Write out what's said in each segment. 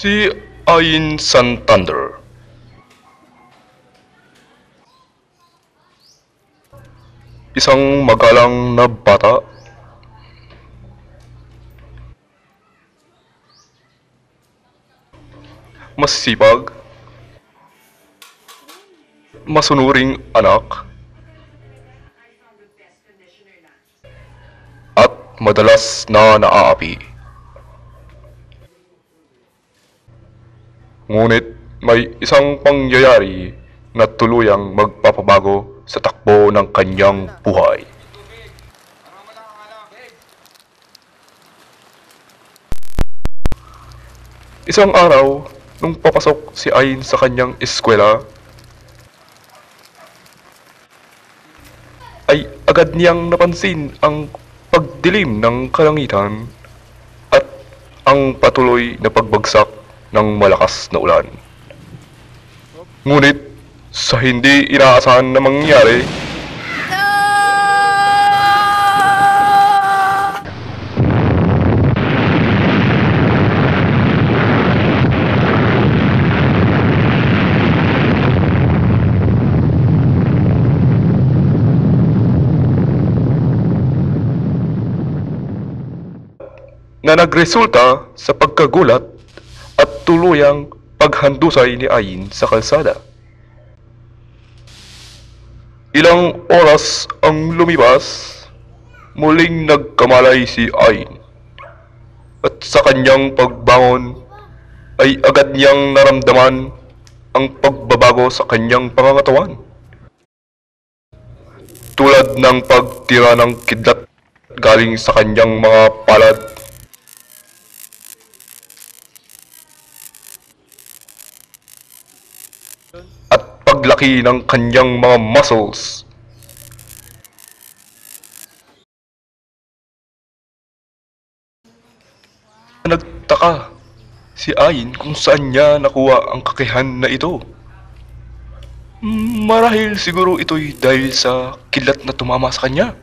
Si Ayin Santander. Isang magalang na bata. Masipag. Masunuring anak. At madalas na naaapi. Ngunit may isang pangyayari na tuluyang magpapabago sa takbo ng kanyang buhay. Isang araw, nung papasok si Ayin sa kanyang eskwela, ay agad niyang napansin ang pagdilim ng kalangitan at ang patuloy na pagbagsak ng malakas na ulan. Ngunit sa hindi inaasahan na mangyari, na nagresulta sa pagkagulat at tuluyang paghandusay ni Ayin sa kalsada. Ilang oras ang lumipas, muling nagkamalay si Ayin. At sa kanyang pagbangon ay agad niyang naramdaman ang pagbabago sa kanyang pangangatawan. Tulad ng pagtira ng kidlat galing sa kanyang mga palad, at paglaki ng kanyang mga muscles. Nagtaka si Ayin kung saan niya nakuha ang kakayahan na ito. Marahil siguro ito'y dahil sa kidlat na tumama sa kanya.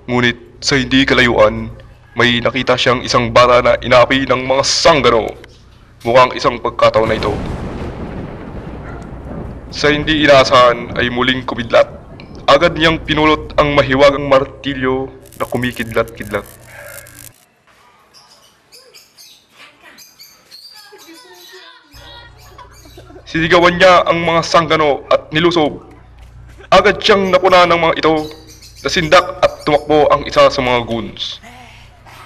Ngunit sa hindi kalayuan, may nakita siyang isang bata na inaapi ng mga sanggano. Mukhang isang pagkataon na ito. Sa hindi inaasahan ay muling kumidlat. Agad niyang pinulot ang mahiwagang martilyo na kumikidlat-kidlat. Sinigawan niya ang mga sanggano at nilusob. Agad siyang napuna ng mga ito, nasindak at tumakbo ang isa sa mga goons.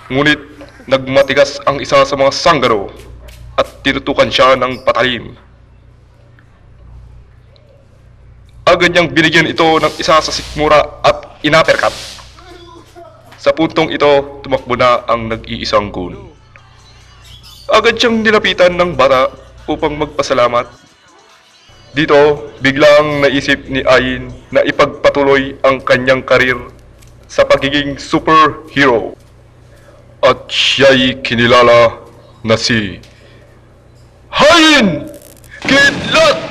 Ngunit nagmatigas ang isa sa mga sanggano at tinutukan siya ng patalim. Agad niyang binigyan ito ng isa sa sikmura at inaperkat. Sa puntong ito, tumakbo na ang nag-iisang goon. Agad siyang nilapitan ng bata upang magpasalamat. Dito, biglang naisip ni Ayin na ipagpatuloy ang kanyang karir sa pagiging superhero. At siya'y kinilala na si Ayin Kidlat!